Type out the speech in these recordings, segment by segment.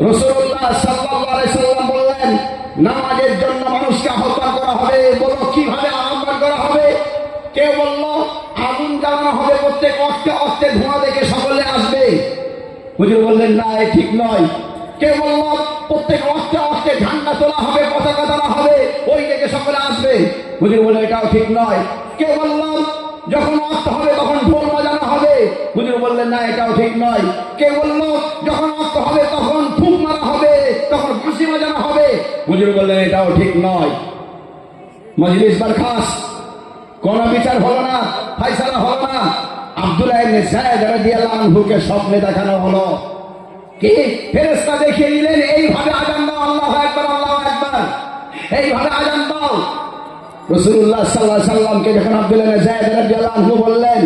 রাসূলুল্লাহ সাল্লাল্লাহু আলাইহি সাল্লাম বললেন, নামাজের জন্য মানুষকে আহ্বান করা হবে। বলো কিভাবে আহ্বান করা হবে? কেউ বলল আগুন জ্বালানো হবে, প্রত্যেক অস্তে অস্তে ধোঁয়া দেখে সকলে আসবে। হুজুর বললেন না, এ ঠিক নয়। কেউ বলল প্রত্যেক অস্তে অস্তে ঝান্ডা তোলা হবে, পতাকা তোলা হবে, ওই দেখে সকলে আসবে। হুজুর বললেন এটাও ঠিক নয়। কেউ বলল যখন অস্ত হবে তখন ঢোল বাজানো হবে। হুজুর বললেন না, এটাও ঠিক নয়। কেউ বলল যখন অস্ত হবে তখন ফুঁক মারা হবে, তখন বাঁশি বাজানো হবে। হুজুর বললেন এটাও ঠিক নয়। মজলিস বরখাস্ত, কোন বিচার হলো না, ফয়সালা হলো না। আব্দুল্লাহ ইবনে যায়েদ রাদিয়াল্লাহু আনহুকে স্বপ্নে দেখানো হলো। কি ফেরেশতা দেখিয়ে দিলেন, এইভাবে আযান দাও, আল্লাহু আকবার, আল্লাহু আকবার, এইভাবে আযান দাও। রাসূলুল্লাহ সাল্লাল্লাহু আলাইহি সাল্লামকে যখন আব্দুল্লাহ ইবনে যায়েদ রাদিয়াল্লাহু আনহু বললেন,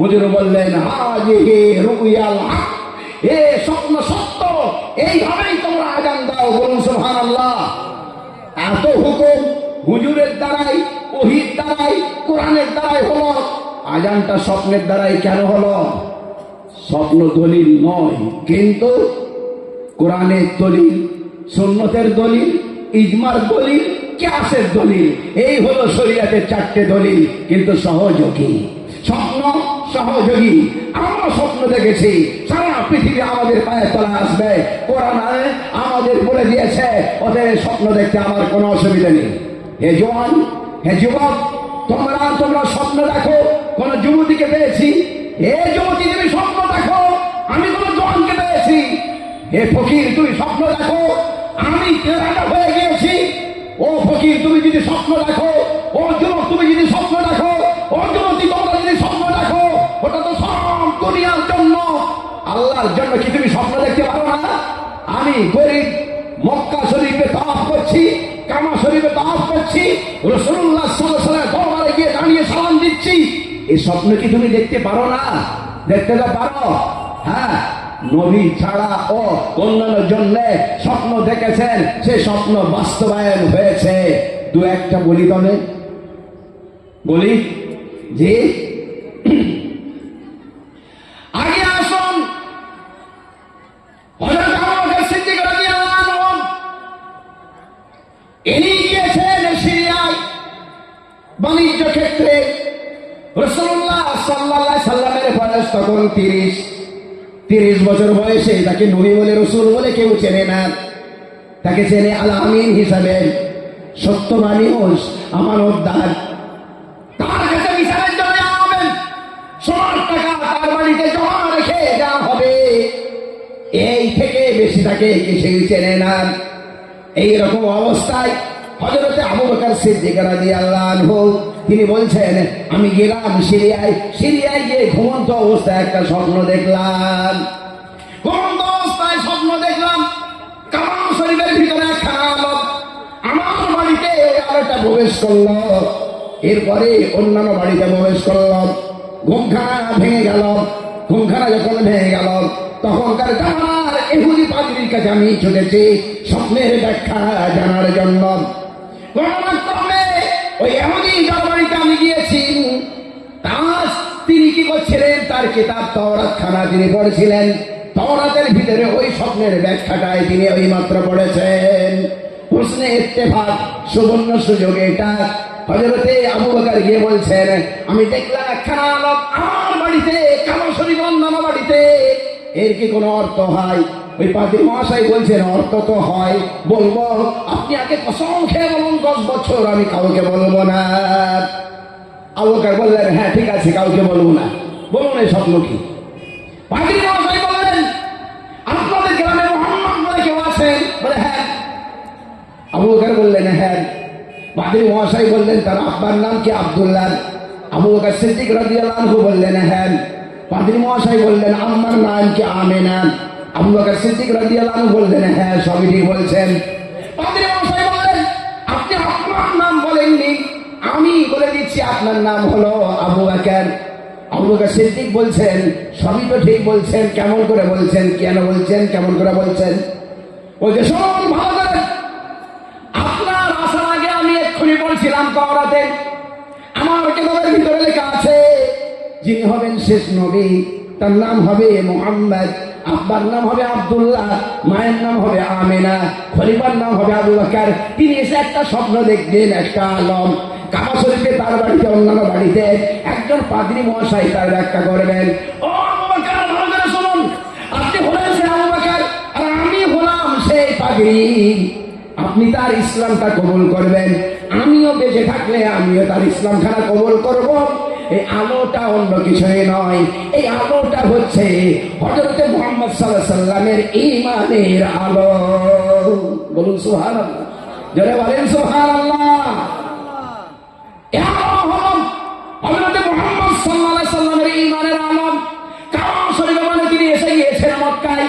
হুজুর বললেন হাযিহি রুয়াল হক, এ স্বপ্ন সত্য, এইভাবেই তোমরা আযান দাও। বলুন সুবহানাল্লাহ। এত হুকুম হুজুরের দ্বারাই, ওহীর দ্বারাই, কোরআনের দ্বারাই হলো। আযানটা স্বপ্নের দ্বারাই কেন হলো? স্বপ্ন দলিল নয়, কিন্তু কোরআনের দলিল, সুন্নতের দলিল, ইজমার দলিল, কিয়াসের দলিল, এই হলো শরীয়তের চারটে দলিল। কিন্তু সহযোগী স্বপ্ন, সহযোগী। আমরা স্বপ্ন দেখেছি, সারা পৃথিবী আমাদের পায়ের তলায় আসবে। কোরআন আমাদের বলে দিয়েছে, ওদের স্বপ্ন দেখতে আমার কোনো অসুবিধা নেই। হে জওয়ান, হে যুবক, তোমরা স্বপ্ন দেখো। কোন যুবতীকে পেয়েছি, হে যুবতী তুমি স্বপ্ন দেখো, আমি কোন জওয়ানকে পেয়েছি। হে ফকির তুমি স্বপ্ন দেখো, আমি তেরাটা হয়ে গিয়েছি। ও ফকির তুমি যদি স্বপ্ন দেখো, ও যুবক তুমি যদি স্বপ্ন দেখো, ও যুবতী তোমরা যদি স্বপ্ন দেখো, ওটা তো সব দুনিয়ার জন্য, আল্লাহর জন্য। কি তুমি স্বপ্ন দেখতে পারো না? আমি গরিব মক্কা শরীফে তাওয়াফ করছি, কাবা শরীফে তাওয়াফ করছি, রাসূলুল্লাহ সাল্লাল্লাহু আলাইহি ওয়াসাল্লামের দরবারে গিয়ে দাঁড়িয়ে সালাম দিচ্ছি। এই স্বপ্ন কি তুমি দেখতে পারো না? দেখতে তো পারো। হ্যাঁ, নবী ছাড়া ও অন্যান্য জন্য স্বপ্ন দেখেছেন, সে স্বপ্ন বাস্তবায়ন হয়েছে। দু একটা বলি, তবে বলি যে আগে আসুন হযরত আবু বকর সিদ্দিক রাদিয়াল্লাহু আনহু, ইনি গিয়েছেন সিরিয়ায় বাণিজ্য ক্ষেত্রে। রাসূলুল্লাহ সাল্লাল্লাহু আলাইহি সাল্লামের বয়স তখন 30 বছর বয়সে তাকে নবী বলে, রাসূল বলে কেউ চেনে না। তাকে চেনে আল আমিন হিসাবে, সত্যবাদী মানুষ, আমানতদার। তার কাছে বিচারের জন্য আসবেন, সোনার টাকা তার বাড়িতে জমা রেখে দেওয়া হবে। এই থেকে বেশি তাকে কিছুই চেনে না। এইরকম অবস্থায় হযরতে আবু বকর সিদ্দিক রাদিয়াল্লাহু আনহু তিনি বলছেন, আমি গেলাম সিরিয়ায় গিয়ে ঘুমন্ত অবস্থায় একটা স্বপ্ন দেখলাম। ঘুমন্ত অবস্থায় স্বপ্ন দেখলাম, কাবা শরীফের ভিতরে একখানা আলো আমার বাড়িতে আলোটা প্রবেশ করলো, এরপরে অন্যান্য বাড়িতে প্রবেশ করলো। ঘুমখানা ভেঙে গেল। ঘুমখানা যখন ভেঙে গেল, তখনকার জামার ইহুদি পাদ্রীর কাছে আমি ছুটেছি স্বপ্নের ব্যাখ্যা জানার জন্য। ক্রমে ওই ইহুদি যার বাড়িতে আমি গিয়েছি, তিনি কি করছিলেন, তার কিতাব তাওরাত খানা তিনি পড়ছিলেন। তাওরাতের ভিতরে ওই স্বপ্নের ব্যাখ্যাটাই তিনি ওই মাত্র পড়েছেন। প্রশ্নে ইত্তেফাক, সুবর্ণ সুযোগ এটা। হযরতে আবু বকর গিয়ে বলছেন, আমি দেখলাম একখানা আলো আমার বাড়িতে, কাবা শরীফ অন্যান্য বাড়িতে, এর কি কোনো অর্থ হয়? ওই পাদ্রী মহাশয় বলছেন, অর্থ তো হয়, বলবো। আপনি আগে কসম খেয়ে বলুন 10 বছর আমি কাউকে বলবো না। আবু বকর বললেন, হ্যাঁ ঠিক আছে, কাউকে বলবো না। বলুন এই স্বপ্ন কি? পাদ্রী মহাশয় বললেন, আপনাদের গ্রামে মুহাম্মদ বলে কেউ আছেন? বলে হ্যাঁ। আবু বকর বললেন হ্যাঁ। পাদ্রী মহাশয় বললেন, তার আব্বার নাম কি? আব্দুল্লাহ। আবু বকর সিদ্দিক রাদিয়াল্লাহু আনহু বললেন হ্যাঁ। পাদ্রী মহাশয় বললেন, আম্মার নাম কি? আমেনা। আবু বকর সিদ্দিক রাদিয়াল্লাহু আনহু বললেন, হ্যাঁ সবই ঠিক বলছেন। পাদ্রী মহাশয় বললেন, আপনি আপনার নাম বলেননি, আমি বলে দিচ্ছি আপনার নাম হলো আবু বকর। আবু বকর সিদ্দিক বলছেন, সবই তো ঠিক বলছেন, কেমন করে বলছেন, কেন বলছেন, কেমন করে বলছেন? ওই যে শোন ভালো করে, আপনার আসার আগে আমি এক্ষুনি বলছিলাম তাওরাতে আমার কিতাবের ভিতরে লেখা আছে, যিনি হবেন শেষ নবী তার নাম হবে মুহাম্মদ, আব্বার নাম হবে আব্দুল্লাহ, মায়ের নাম হবে আমিনা, খলিফার নাম হবে আবু বকর। তিনি এসে একটা স্বপ্ন দেখবেন, একটা আলম। কাবা শরীফে তার বাড়িতে, অন্যান্য বাড়িতে একজন পাদ্রী মহাশয় তার ব্যাখ্যা করবেন। ও আবু বকর, ভালো করে শুনুন, আপনি হলেন সে আবু বকর, আর আমি হলাম সেই পাদ্রী। আপনি তার ইসলামটা কবুল করবেন, আমিও বেঁচে থাকলে আমিও তার ইসলামখানা কবুল করব। এই আলোটা অন্য কিছুই নয়, এই আলোটা হচ্ছে হযরতে মুহাম্মদ সাল্লাল্লাহু আলাইহি সাল্লামের ঈমানের আলো। বলুন সুবহানাল্লাহ, জোরে বলেন সুবহানাল্লাহ। এই আলো হলো হযরতে মুহাম্মদ সাল্লাল্লাহু আলাইহি সাল্লামের ঈমানের আলো। কাবা শরীফে মানে তিনি এসে গিয়েছেন মক্কায়।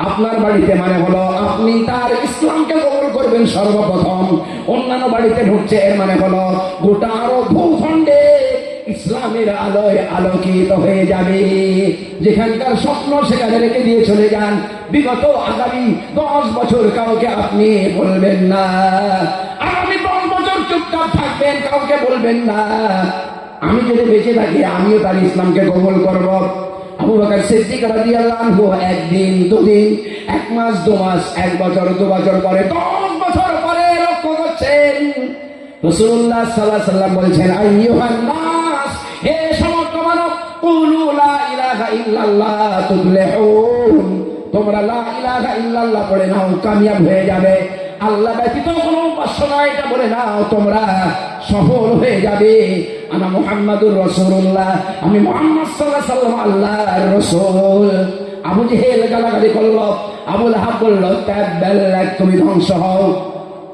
আপনার বাড়িতে মানে হলো আপনি তার ইসলামকে কবুল করবেন সর্বপ্রথম। অন্যান্য বাড়িতে ঢুকছে, এর মানে হলো গোটা আরব ভূখণ্ডে ইসলামের আলোয় আলোকিত হয়ে যাবে। যেখানকার স্বপ্ন সেখানে রেখে দিয়ে চলে যান। বিগত আগামী 10 বছর কাউকে আপনি বলবেন না, আগামী 10 বছর চুপচাপ থাকবেন, কাউকে বলবেন না আমি যদি বেঁচে থাকি আমিও তার ইসলামকে কবুল করব। আবু বকর সিদ্দিক রাদিয়াল্লাহু আনহু একদিন, দুদিন, 1 মাস, 2 মাস, 1 বছর, 2 বছর পরে, 10 বছর পরে লক্ষ্য করছেন রাসূলুল্লাহ সাল্লাল্লাহু আলাইহি ওয়াসাল্লাম বলছেন, আইয়ুহান নাস, হে সমস্ত মানব, কুলু লা ইলাহা ইল্লাল্লাহ তুফলিহুন, তোমরা লা ইলাহা ইল্লাল্লাহ পড়ে নাও, কামিয়াব হয়ে যাবে। আল্লাহ ব্যতীত কোনো উপাস্য নাই এটা বলে নাও, তোমরা সফল হয়ে যাবে। আনা মুহাম্মাদুর রাসূলুল্লাহ, আমি মুহাম্মদ সাল্লাল্লাহু আলাইহি ওয়াসাল্লাম আল্লাহর রাসূল। আবু জেহেল গালাগালি করলো, আবু লাহাব বলল, তাব্বাল্লাক, তুমি ধ্বংস হও।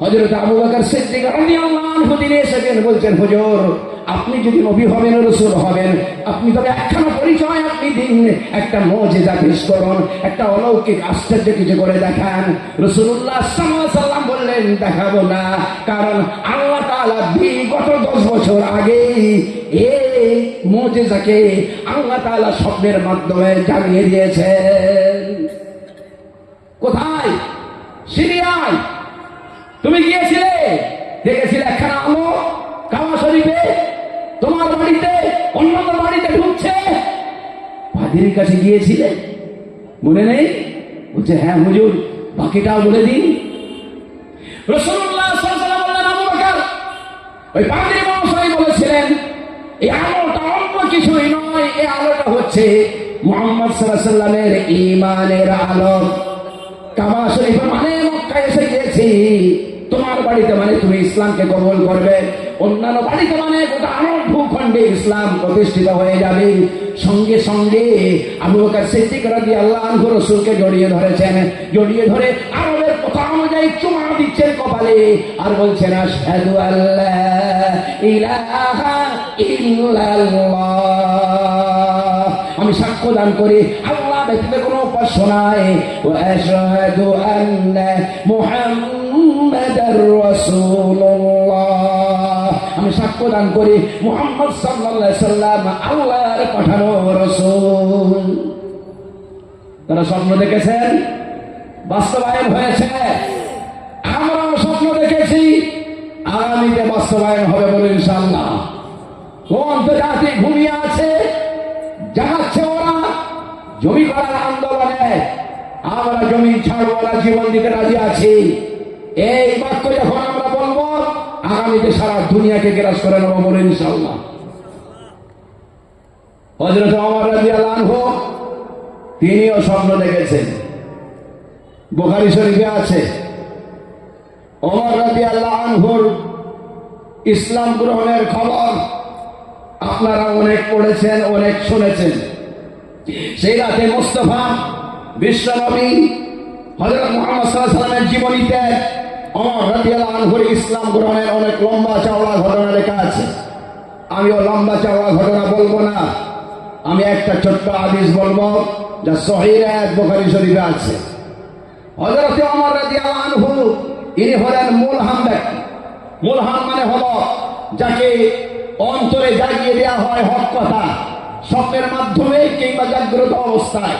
হযরত আবু বকর সিদ্দিক রাদিয়াল্লাহু আনহু তিনি এসেছেন, বলছেন, হুজুর আপনি যদি নবী হবেন, রাসূল হবেন, আপনি তবে একখানা পরিচয় আপনি দিন, একটা মুজিজা পেশ করুন, একটা অলৌকিক আশ্চর্য কিছু করে দেখান। রাসূলুল্লাহ সাল্লাল্লাহু আলাইহি ওয়াসাল্লাম বললেন, দেখাবো না, কারণ আল্লাহ তাআলা বিগত 10 বছর আগে এই মুজিজাকে আল্লাহ তাআলা স্বপ্নের মাধ্যমে জানিয়ে দিয়েছেন। কোথায়? সিরিয়ায়। তুমি গিয়েছিলে, দেখেছিলে একখানা আলো কাবা শরীফে, তোমার বাড়িতে, অন্যান্য বাড়িতে ঢুকছে। পাদ্রীর কাছে গিয়েছিলে, মনে নেই? বলছে, হ্যাঁ হুজুর, বাকিটাও বলে দিন। রাসূলুল্লাহ সাল্লাল্লাহু আলাইহি ওয়াসাল্লাম বললেন, আবু বকর, ওই পাদ্রী মহাশয় বলেছিলেন, এই আলোটা অন্য কিছুই নয়, এই আলোটা হচ্ছে মুহাম্মদ সাল্লাল্লাহু আলাইহি ওয়াসাল্লামের ঈমানের আলো। কাবা শরীফে মানে মক্কায় এসে গিয়েছি, তোমার বাড়িতে মানে তুমি ইসলামকে কবুল করবে, অন্যান্য বাড়িতে মানে গোটা আরব ভূখণ্ডে ইসলাম প্রতিষ্ঠিত হয়ে যাবে। সঙ্গে সঙ্গে আবু বকর সিদ্দিক রাদিয়াল্লাহু আনহু রাসূলকে জড়িয়ে ধরেছেন, জড়িয়ে ধরে আরবের কথা অনুযায়ী চুমা দিচ্ছেন কপালে, আর বলছেন, আশহাদু আল্লা ইলাহা ইল্লাল্লাহ, আমি সাক্ষ্য দান করি আল্লাহ ব্যতীত কোনো উপাস্য নাই, ওয়া আশহাদু আন্না মুহাম্মাদার রাসূলুল্লাহ, আমি সাক্ষ্য দান করি মুহাম্মদ সাল্লাল্লাহু আলাইহি সাল্লাম আল্লাহর পাঠানো রাসূল। তারা স্বপ্ন দেখেছেন, বাস্তবায়ন হয়েছে। আমরাও স্বপ্ন দেখেছি, আগামীতে বাস্তবায়ন হবে বলে ইনশাআল্লাহ। কোন জাতি ঘুমিয়ে আছে, জাগাচ্ছে ওরা জমি করার আন্দোলনে, আমরা জমি ছাড়বো না, জীবন দিতে রাজি আছি। এই বাক্য যখন আমরা বলবো, আগামীতে সারা দুনিয়াকে গ্রাস করে নেবো বলে ইনশাআল্লাহ। হযরত ওমর রাদিয়াল্লাহু আনহু তিনিও স্বপ্ন দেখেছেন, বুখারী শরীফে আছে। ওমর রাদিয়াল্লাহু আনহুর ইসলাম গ্রহণের খবর আপনারা অনেক পড়েছেন, অনেক শুনেছেন। সেই রাতে মুস্তাফা বিশ্বনবী হযরত মুহাম্মদ সাল্লাল্লাহু আলাইহি ওয়াসাল্লামের জীবনীতে ওমর রাদিয়াল্লাহু আনহুর ইসলাম গ্রহণের অনেক লম্বা চওড়া ঘটনা লেখা আছে। আমিও লম্বা চওড়া ঘটনা বলবো না, আমি একটা ছোট্ট হাদিস বলবো যা সহিহ বুখারী শরীফে আছে। হযরত ওমর রাদিয়াল্লাহু আনহু ইনি হলেন মুলহাম ব্যক্তি। মুলহাম মানে হলো যাকে অন্তরে জাগিয়ে দেওয়া হয় হক কথা স্বপ্নের মাধ্যমে কিংবা জাগ্রত অবস্থায়,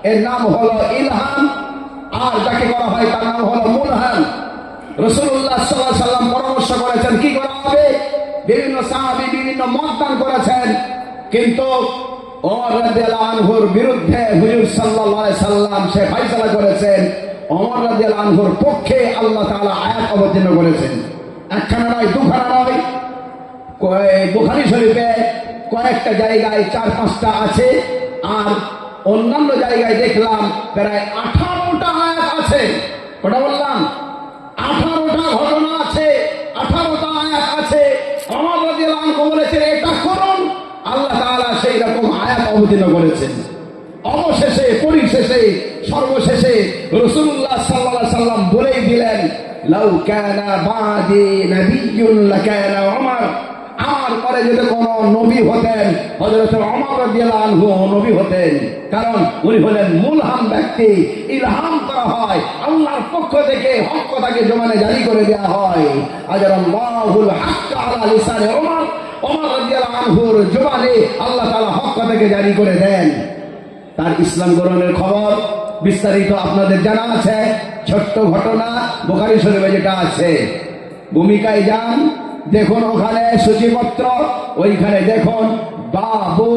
এর নাম হলো ইলহাম। আর যাকে করা হয় তার নাম হলো মুলহাম। রাসূলুল্লাহ সাল্লাল্লাহু আলাইহি ওয়াসাল্লাম পরামর্শ করেছেন কি করা হবে, বিভিন্ন সাহাবী বিভিন্ন মত দান করেছেন, কিন্তু ওমর রাদিয়াল্লাহু আনহুর বিরুদ্ধে হুজুর সাল্লাল্লাহু আলাইহি সাল্লাম সে ফয়সালা করেছেন, ওমর রাদিয়াল্লাহু আনহুর পক্ষে আল্লাহ তাআলা আয়াত অবতীর্ণ করেছেন। একখানা নয়, দুখানা নয়, বুখারী শরীফে কয়েকটা জায়গায় 4-5টা আছে, আর অন্যান্য জায়গায় দেখলাম প্রায় 18টা আয়াত আছে। ওটা বললাম 18টা ঘটনা আছে, 18টা আয়াত আছে। ওমর রাদিয়াল্লাহু আনহু বলেছেন এটা করুন, আল্লাহ তাআলা সেই রকম আয়াত অবতীর্ণ করেছেন। অবশেষে পরিশেষে সর্বশেষে রাসূলুল্লাহ সাল্লাল্লাহু আলাইহি সাল্লাম বলেই দিলেন, লাউ কানা বাদি নাবিয়্যুন লাকানা ওমর, আমার পরে যদি কোন নবী হতেন হযরত ওমর রাদিয়াল্লাহু আনহু নবী হতেন। কারণ উনি হলেন মুলহাম ব্যক্তি, ইলহাম করা হয় আল্লাহর পক্ষ থেকে, হক কথাকে জমানে জারি করে দেওয়া হয়। আজরাল্লাহুল হক আলা লিসানে ওমর, ওমর রাদিয়াল্লাহু আনহুর জবানে আল্লাহ তাআলা হক কথাকে জারি করে দেন। তার ইসলাম গ্রহণের খবর বিস্তারিত আপনাদের জানা আছে। ছোট্ট ঘটনা বুখারী শরীফে যেটা আছে, ভূমিকায় যান, দেখুন ওখানে সূচিপত্র, ওইখানে দেখুন বাবু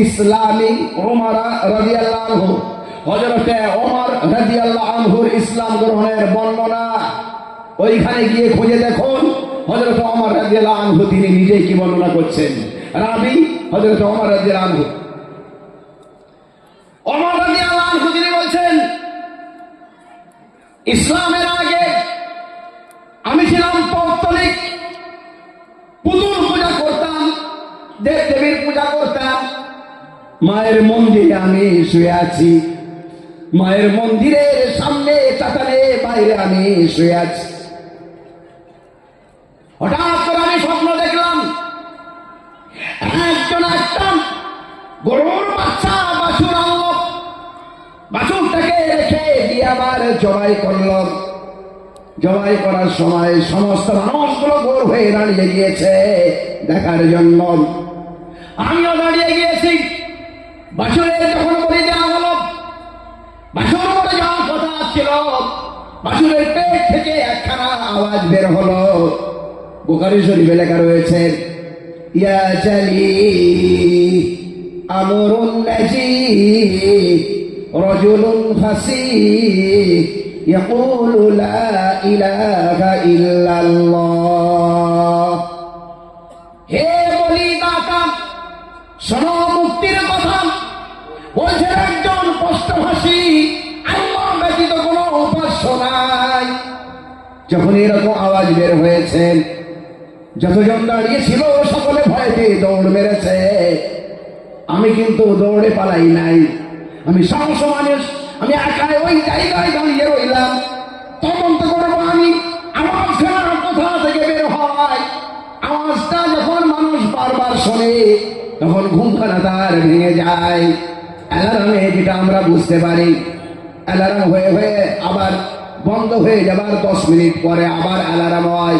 ইসলামী ওমর রাদিয়াল্লাহু আনহু, হযরতে ওমর রাদিয়াল্লাহু আনহুর ইসলাম গ্রহণের বর্ণনা। ওইখানে গিয়ে খুঁজে দেখুন হযরত ওমর রাদিয়াল্লাহু আনহু তিনি নিজেই কি বর্ণনা করছেন। রাবি হযরত ওমর রাদিয়াল্লাহু আনহু, ওমর রাদিয়াল্লাহু আনহু তিনি বলছেন, ইসলামের আগে আমি ছিলাম পৌত্তলিক, পুতুল পূজা করতাম, দেব দেবীর পূজা করতাম। মায়ের মন্দিরে আমি শুয়ে আছি, মায়ের মন্দিরের সামনে চাতালে বাইরে আমি শুয়ে আছি। হঠাৎ করে আমি স্বপ্ন দেখলাম একজন একটা গরুর বাচ্চা বাছুর আনলো, বাছুরটাকে রেখে দিয়ে আবার জবাই করলো। জবাই করার সময় সমস্ত মানুষগুলো গোর হয়ে দাঁড়িয়ে গিয়েছে দেখার জন্য। আমিও দাঁড়িয়ে গিয়েছি। বাছুরের যখন বলি দেওয়া হলো, বাছুর মরে যাওয়ার কথা ছিল, বাছুরের পেট থেকে একখানা আওয়াজ বের হলো। বুখারী শরীফে লেখা রয়েছে, ইয়া জালি আমরুন নাজি রাজুলুন ফাসিহ ইয়াকুলু লা ইলাহা ইল্লাল্লাহ। হে বলি দাতা, শোনো মুক্তির কথা। বলছেন একজন স্পষ্টভাষী, আল্লাহ ব্যতীত কোনো উপাস্য নাই। যখন এরকম আওয়াজ বের হয়েছে, যতজন দাঁড়িয়ে ছিল সকলে ভয়তে দৌড় মেরেছে। আমি কিন্তু দৌড়ে পালাই নাই, আমি সাহস মানুষ, আমি একাই ওই জায়গায় দাঁড়িয়ে রইলাম। তদন্ত করবো আমি। আওয়াজ কোথা থেকে বের হয়, আওয়াজটা যখন মানুষ বারবার শোনে তখন ঘুমখানা তার ভেঙে যায়। অ্যালার্মে যেটা আমরা বুঝতে পারি, অ্যালার্ম হয়ে হয়ে আবার বন্ধ হয়ে যাবার 10 মিনিট পরে আবার অ্যালার্ম হয়।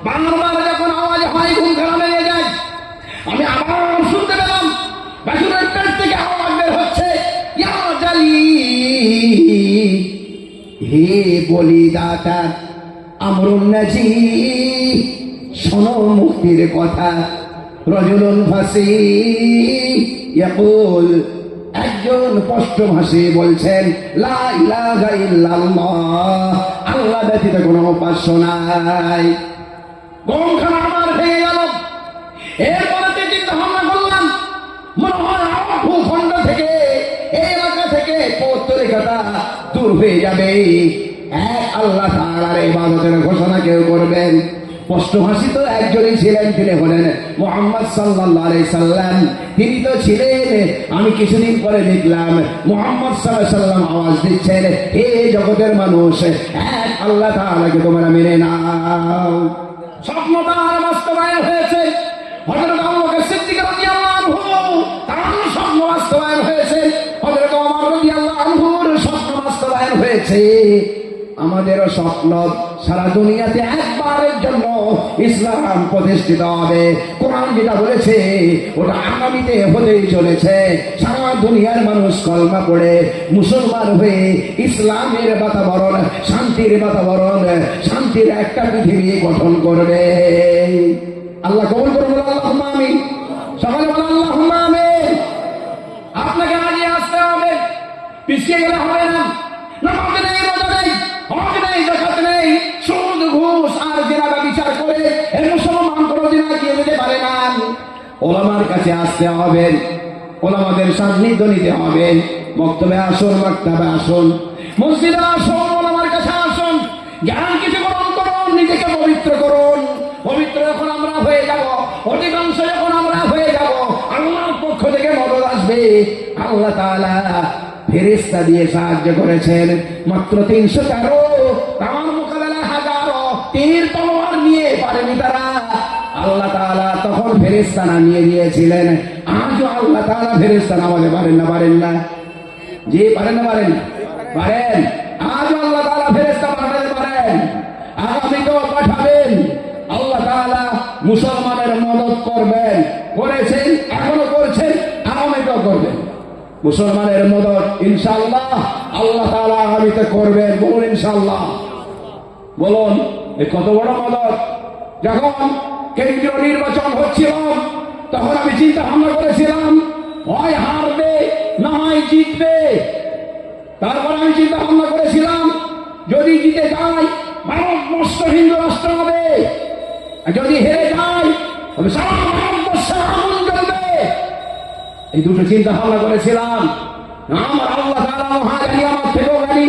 বারবার যখন আওয়াজ হয় ঘুমখানা ভেঙে যায়। আমি আবার শুনতে পেলাম বাছুরের পেট থেকে আওয়াজ বের হচ্ছে, ইয়া জালি, হে বলি দাতা আমরুন নাজি, শোনো মুক্তির কথা। রাজুলুন ফাসিহ ইয়াকুল, একজন স্পষ্টভাষী বলছেন, লা ইলাহা ইল্লাল্লাহ, আল্লাহ ব্যতীত কোনো উপাস্য নাই। ঘুমখানা আমার ভেঙে গেল। এরপরে চিন্তা ভাবনা করলাম, মনে হয় আমার ভূখণ্ড থেকে, এই এলাকা থেকে পৌত্তলিকতা দূর হয়ে যাবে। এক আল্লাহ তাআলার ইবাদতের ঘোষণা কেউ করবেন। স্পষ্টভাষী তো একজনই ছিলেন, তিনি হলেন মুহাম্মদ সাল্লাল্লাহু আলাইহি সাল্লাম। তিনি তো ছিলেন, আমি কিছুদিন পরে দেখলাম মুহাম্মদ সাল্লাল্লাহু আলাইহি সাল্লাম আওয়াজ দিচ্ছেন, হে জগতের মানুষ, এক আল্লাহ তাআলাকে তোমরা মেনে নাও। স্বপ্নটা আর বাস্তবায়ন হয়েছে। হযরত আবু বকর সিদ্দিক রাদিয়াল্লাহু আনহু, তার স্বপ্ন বাস্তবায়ন হয়েছে। হযরত ওমর রাদিয়াল্লাহু আনহুর স্বপ্ন বাস্তবায়ন হয়েছে। আমাদেরও স্বপ্ন সারা দুনিয়াতে একবারের জন্য ইসলাম প্রতিষ্ঠিত হবে। কোরআন যেটা বলেছে ওটা আগামীতে হতেই চলেছে। সারা দুনিয়ার মানুষ কলমা পড়ে মুসলমান হয়ে ইসলামের বাতাবরণ, শান্তির বাতাবরণ, শান্তির একটা পৃথিবী গঠন করবে। আল্লাহ কবুল করুন, আল্লাহুম্মা আমিন। সকলে বলেন আল্লাহুম্মা আমিন। ওলামার কাছে আসতে হবে, ওলামাদের সান্নিধ্য নিতে হবে। বক্তব্যে আসুন, মাকতাবে আসুন, মসজিদে আসুন, ওলামার কাছে আসুন, জ্ঞান কিছু গ্রহণ করুন, নিজেকে পবিত্র করুন। পবিত্র যখন আমরা হয়ে যাব, অধিকাংশ যখন আমরা হয়ে যাব, আল্লাহর পক্ষ থেকে মদদ আসবে। আল্লাহ তাআলা ফেরেশতা দিয়ে সাহায্য করেছেন মাত্র 313, তার মোকাবেলায় হাজারো তীর তলোয়ার নিয়ে পারেনি তারা। আল্লাহ তাআলা তখন ফেরেশতা নামিয়ে দিয়েছিলেন। আজও আল্লাহ তাআলা ফেরেশতা নামাতে পারেন না? পারেন না? জি, পারেন না? পারেন? পারেন। আজও আল্লাহ তাআলা ফেরেশতা পাঠাতে পারেন, আগামীতেও পাঠাবেন। আল্লাহ তাআলা মুসলমানের মদদ করবেন, করেছেন, এখনো করছেন, আগামীতেও করবেন। মুসলমানের মদদ ইনশাআল্লাহ আল্লাহ তাআলা আগামীতে করবেন। বলুন ইনশাআল্লাহ। বলুন, কত বড় মদদ! যখন কেন্দ্রীয় নির্বাচন হচ্ছিল তখন আমি চিন্তা ভাবনা করেছিলাম, হয় হারবে না হয় জিতবে। তারপর আমি চিন্তা ভাবনা করেছিলাম, যদি জিতে যায় ভারতবর্ষ হিন্দু রাষ্ট্র হবে, আর যদি হেরে যায় তবে সারা ভারতবর্ষে আগুন জ্বলবে। এই দুটো চিন্তা ভাবনা করেছিলাম। আমার আল্লাহ তাআলা মহাজ্ঞানী, আমার থেকেও জ্ঞানী।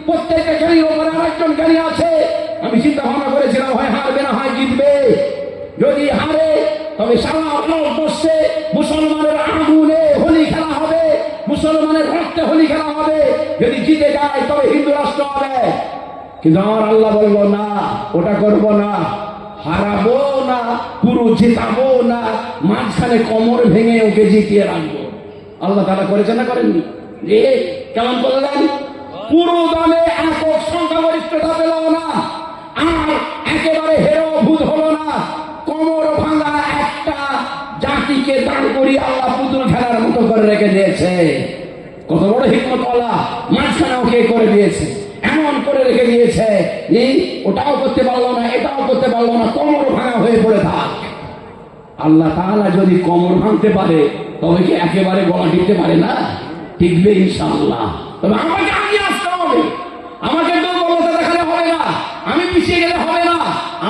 প্রত্যেকটা জ্ঞানীর উপরে আরেকজন জ্ঞানী আছে। আমি চিন্তা ভাবনা করেছিলাম, হয় হারবে না হয় জিতবে। যদি হারে তবে সারা ভারতবর্ষে মুসলমানের আগুনে হোলি খেলা হবে, মুসলমানের রক্তে হোলি খেলা হবে। যদি জিতে যায় তবে হিন্দু রাষ্ট্র হবে। কিন্তু আমার আল্লাহ বলল, না, ওটা করব না, হারাবো না, পুরো জেতাবো না, মাঝখানে কোমর ভেঙে ওকে জিতিয়ে রাখবো। আল্লাহ তাআলা করেছেন না করেননি? যে কেমন বললেন, পুরো দমে একক সংখ্যাগরিষ্ঠতা পেল না, আর একেবারে হেরো ভূত হলো না, কোমর ভাঙা একটা জাতিকে দাঁড় করিয়ে আল্লাহ পুতুল খেলার মতো করে রেখে দিয়েছে। কত বড় হিকমতওয়ালা! মাঝখানে ওকে করে দিয়েছে, এমন করে রেখে দিয়েছে, ওটাও করতে পারলো না, এটাও করতে পারলো না, কোমর ভাঙা হয়ে পড়ে থাক। আল্লাহ তাআলা যদি কোমর ভাঙতে পারে তবে কি একেবারে গলা টিকতে পারে না? টিকবে ইনশাআল্লাহ। তবে আমাকে আগে আসতে হবে, আমাকে দুর্বলতা দেখালে হবে না, আমি পিছিয়ে গেলে হবে না,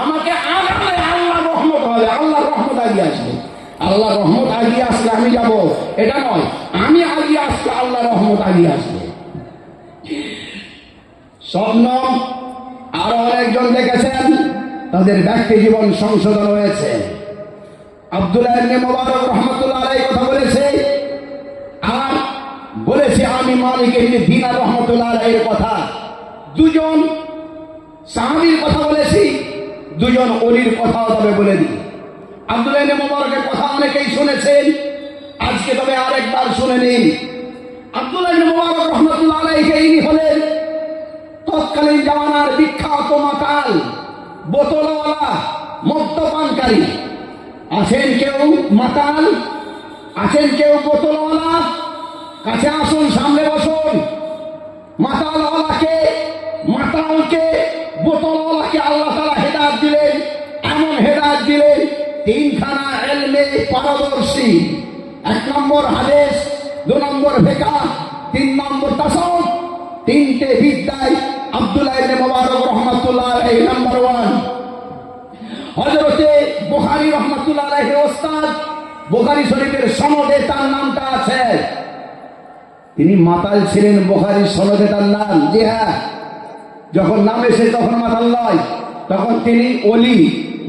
আমাকে আগালে আল্লাহর রহমত হবে। আল্লাহর রহমত আগিয়ে আসবে। আল্লাহর রহমত আগিয়ে আসলে আমি যাব, এটা নয়, আমি আগিয়ে আসলে আল্লাহর রহমত আগিয়ে আসবে। স্বপ্ন আরো অনেকজন দেখেছেন, তাদের ব্যক্তি জীবন সংশোধন হয়েছে। আব্দুল্লাহ ইবনে মুবারক রাহমাতুল্লাহ আলাইহি কথা বলেছে, আর বলেছে আমি মালিক ইবনে দিনার রাহমাতুল্লাহ আলাইহির কথা। দুজন সাহাবীর কথা বলেছি, দুজন ওলির কথাও তবে বলে দিই। আব্দুল্লাহ ইবনে মুবারকের কথা অনেকেই শুনেছেন, আজকে তবে আরেকবার শুনে নিন। আব্দুল্লাহ ইবনে মুবারক রাহমাতুল্লাহ আলাইহি ইনি হলেন তৎকালীন জামানার বিখ্যাত মাতাল, বোতলওয়ালা, মদ্যপানকারী। আছেন কেউ মাতাল, আছেন কেউ বোতলওয়ালা? কাছে আসুন, সামনে বসুন। মাতালওয়ালাকে, মাতালকে, বোতলওয়ালাকে আল্লাহ তাআলা হেদায়েত দিলেন। এমন হেদায়েত দিলেন, তিনখানা ইলমে পারদর্শী। 1 নম্বর হাদিস, 2 নম্বর ফিকহ, 3 নম্বর তাসাউফ। তিনটে বিদ্যায় আব্দুল্লাহ ইবনে মুবারক রাহমাতুল্লাহ আলাইহি নাম্বার 1। হযরতে বুখারী রাহমাতুল্লাহ আলাইহি ওস্তাদ, বুখারী শরীফের সনদে তার নামটা আছে। তিনি মাতাল ছিলেন, বুখারী সনদে তার নাম। জি হ্যাঁ, যখন নাম এসে তখন মাতাল নয়, তখন তিনি ওলি,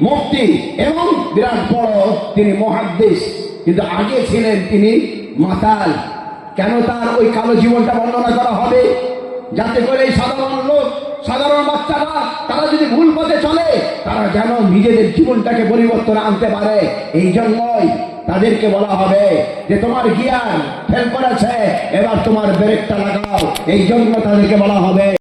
মুফতি এবং বিরাট বড় তিনি মুহাদ্দিস। কিন্তু আগে ছিলেন তিনি মাতাল। কেন তার ওই কালো জীবনটা বর্ণনা করা হবে? যাতে করে সাধারণ লোক, সাধারণ বাচ্চারা, তারা যদি ভুল পথে চলে, তারা যেন নিজেদের জীবনটাকে পরিবর্তন আনতে পারে। এই জন্যই তাদেরকে বলা হবে যে তোমার গিয়ার ফেল করেছে, এবার তোমার ব্রেকটা লাগাও। এই জন্য তাদেরকে বলা হবে